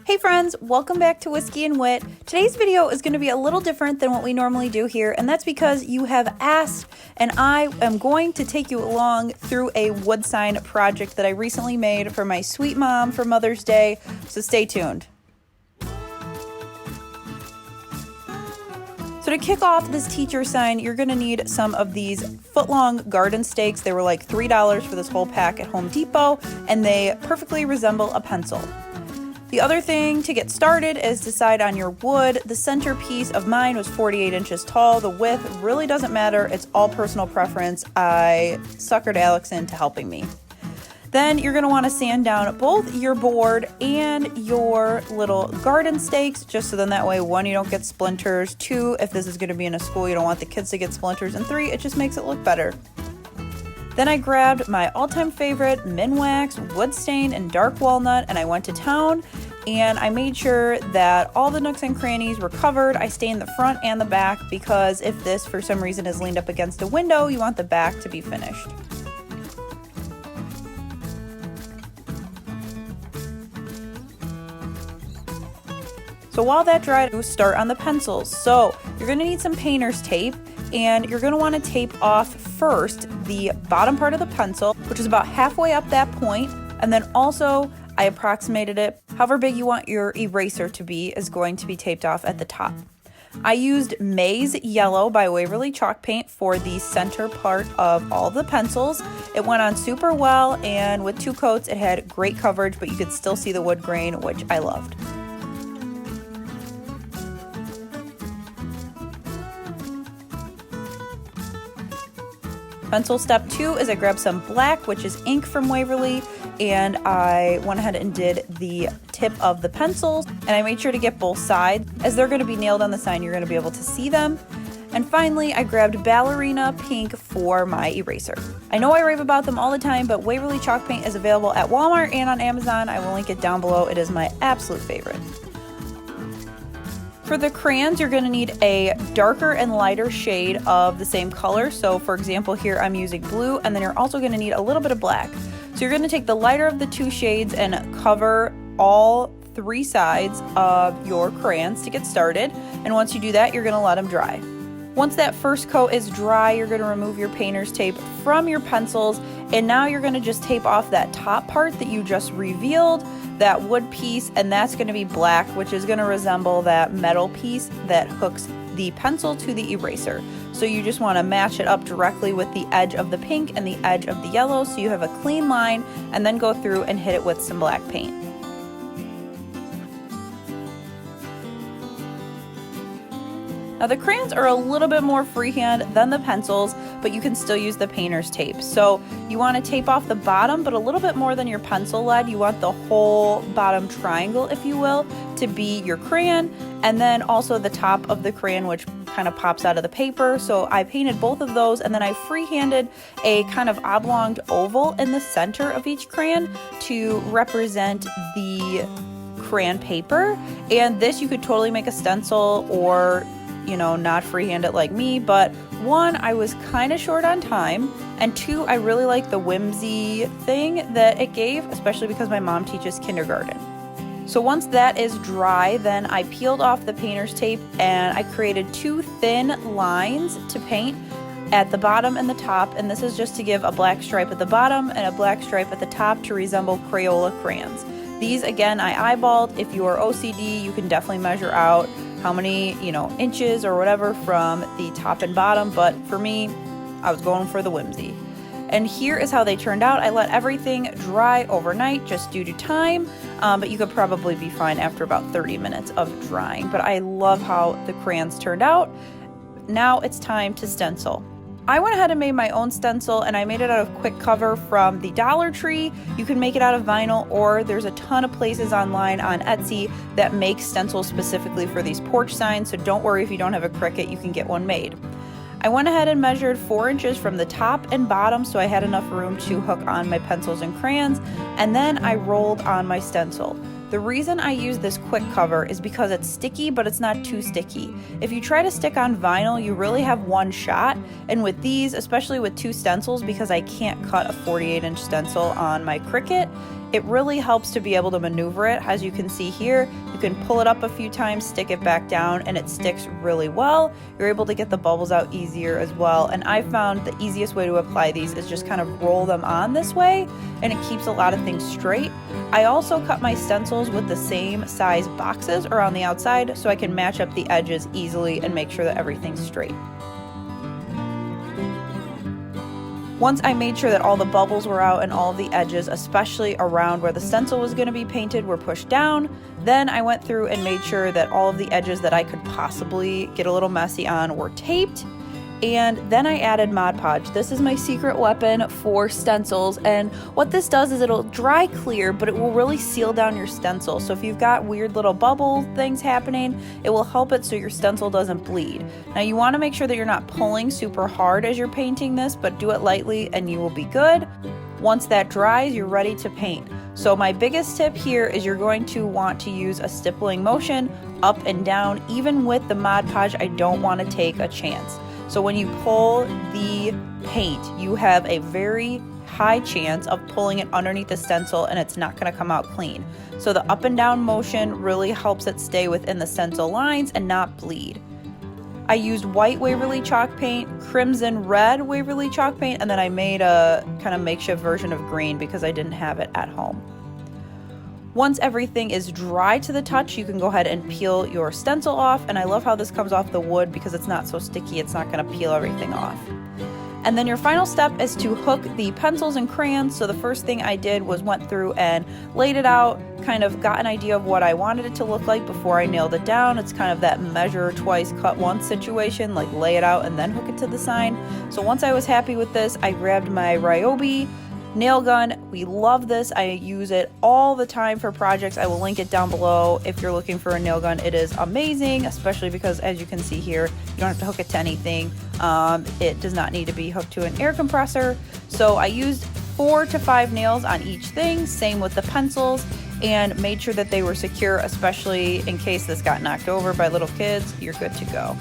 Hey friends, welcome back to Whiskey and Wit. Today's video is going to be a little different than what we normally do here, and that's because you have asked, and I am going to take you along through a wood sign project that I recently made for my sweet mom for Mother's Day, so stay tuned. So to kick off this teacher sign, you're going to need some of these foot-long garden stakes. They were like $3 for this whole pack at Home Depot, and they perfectly resemble a pencil. The other thing to get started is decide on your wood. The centerpiece of mine was 48 inches tall. The width really doesn't matter. It's all personal preference. I suckered Alex into helping me. Then you're going to want to sand down both your board and your little garden stakes, just so then that way, one, you don't get splinters, two, if this is going to be in a school, you don't want the kids to get splinters, and three, it just makes it look better. Then I grabbed my all-time favorite Minwax, wood stain, and dark walnut, and I went to town, and I made sure that all the nooks and crannies were covered. I stained the front and the back because if this for some reason is leaned up against a window, you want the back to be finished. So while that dried, we'll start on the pencils. So you're going to need some painter's tape, and you're going to want to tape off first the bottom part of the pencil, which is about halfway up that point, and then also I approximated it. However big you want your eraser to be is going to be taped off at the top. I used Maize Yellow by Waverly Chalk Paint for the center part of all the pencils. It went on super well, and with 2 coats it had great coverage, but you could still see the wood grain, which I loved. Pencil step 2 is I grabbed some black, which is ink from Waverly, and I went ahead and did the tip of the pencils, and I made sure to get both sides. As they're going to be nailed on the sign, you're going to be able to see them. And finally, I grabbed Ballerina pink for my eraser. I know I rave about them all the time, but Waverly Chalk Paint is available at Walmart and on Amazon. I will link it down below. It is my absolute favorite. For the crayons, you're going to need a darker and lighter shade of the same color. So for example, here I'm using blue, and then you're also going to need a little bit of black. So you're going to take the lighter of the 2 shades and cover all 3 sides of your crayons to get started. And once you do that, you're going to let them dry. Once that first coat is dry, you're going to remove your painter's tape from your pencils, and now you're going to just tape off that top part that you just revealed, that wood piece, and that's going to be black, which is going to resemble that metal piece that hooks the pencil to the eraser. So you just want to match it up directly with the edge of the pink and the edge of the yellow so you have a clean line, and then go through and hit it with some black paint. Now the crayons are a little bit more freehand than the pencils, but you can still use the painter's tape. So you want to tape off the bottom, but a little bit more than your pencil lead. You want the whole bottom triangle, if you will, to be your crayon, and then also the top of the crayon, which kind of pops out of the paper. So I painted both of those, and then I freehanded a kind of oblonged oval in the center of each crayon to represent the crayon paper. And this you could totally make a stencil, or not freehand it like me, but 1, I was kind of short on time, and 2, I really like the whimsy thing that it gave, especially because my mom teaches kindergarten. So once that is dry, then I peeled off the painter's tape and I created 2 thin lines to paint at the bottom and the top, and this is just to give a black stripe at the bottom and a black stripe at the top to resemble Crayola crayons. These, again, I eyeballed. If you are OCD, you can definitely measure out how many, inches or whatever from the top and bottom, but for me, I was going for the whimsy. And here is how they turned out. I let everything dry overnight just due to time, but you could probably be fine after about 30 minutes of drying. But I love how the crayons turned out. Now it's time to stencil. I went ahead and made my own stencil, and I made it out of quick cover from the Dollar Tree. You can make it out of vinyl, or there's a ton of places online on Etsy that make stencils specifically for these porch signs, so don't worry if you don't have a Cricut, you can get one made. I went ahead and measured 4 inches from the top and bottom so I had enough room to hook on my pencils and crayons, and then I rolled on my stencil. The reason I use this quick cover is because it's sticky, but it's not too sticky. If you try to stick on vinyl, you really have one shot, and with these, especially with 2 stencils, because I can't cut a 48-inch stencil on my Cricut, It really helps to be able to maneuver it. As you can see here, you can pull it up a few times, stick it back down, and it sticks really well. You're able to get the bubbles out easier as well. And I found the easiest way to apply these is just kind of roll them on this way, and it keeps a lot of things straight. I also cut my stencils with the same size boxes around the outside so I can match up the edges easily and make sure that everything's straight. Once I made sure that all the bubbles were out and all of the edges, especially around where the stencil was going to be painted, were pushed down, then I went through and made sure that all of the edges that I could possibly get a little messy on were taped. And then I added Mod Podge. This is my secret weapon for stencils, and what this does is it'll dry clear, but it will really seal down your stencil. So if you've got weird little bubble things happening, it will help it so your stencil doesn't bleed. Now you want to make sure that you're not pulling super hard as you're painting this, but do it lightly and you will be good. Once that dries, you're ready to paint. So my biggest tip here is you're going to want to use a stippling motion up and down. Even with the Mod Podge, I don't want to take a chance. So when you pull the paint, you have a very high chance of pulling it underneath the stencil and it's not going to come out clean. So the up and down motion really helps it stay within the stencil lines and not bleed. I used white Waverly chalk paint, crimson red Waverly chalk paint, and then I made a kind of makeshift version of green because I didn't have it at home. Once everything is dry to the touch, you can go ahead and peel your stencil off, and I love how this comes off the wood because it's not so sticky, it's not going to peel everything off. And then your final step is to hook the pencils and crayons. So the first thing I did was went through and laid it out, kind of got an idea of what I wanted it to look like before I nailed it down. It's kind of that measure twice, cut once situation, like lay it out and then hook it to the sign. So once I was happy with this, I grabbed my Ryobi nail gun. We love this. I use it all the time for projects. I will link it down below if you're looking for a nail gun. It is amazing, especially because as you can see here, you don't have to hook it to anything. It does not need to be hooked to an air compressor. So I used 4 to 5 nails on each thing, same with the pencils, and made sure that they were secure, especially in case this got knocked over by little kids. You're good to go.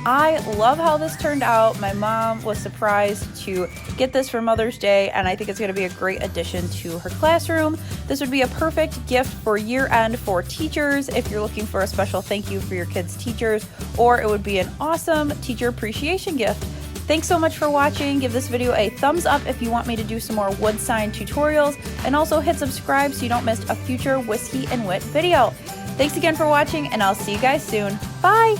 I love how this turned out. My mom was surprised to get this for Mother's Day, and I think it's going to be a great addition to her classroom. This would be a perfect gift for year end for teachers if you're looking for a special thank you for your kids' teachers, or it would be an awesome teacher appreciation gift. Thanks so much for watching. Give this video a thumbs up if you want me to do some more wood sign tutorials, and also hit subscribe so you don't miss a future Whiskey and Whit video. Thanks again for watching, and I'll see you guys soon. Bye!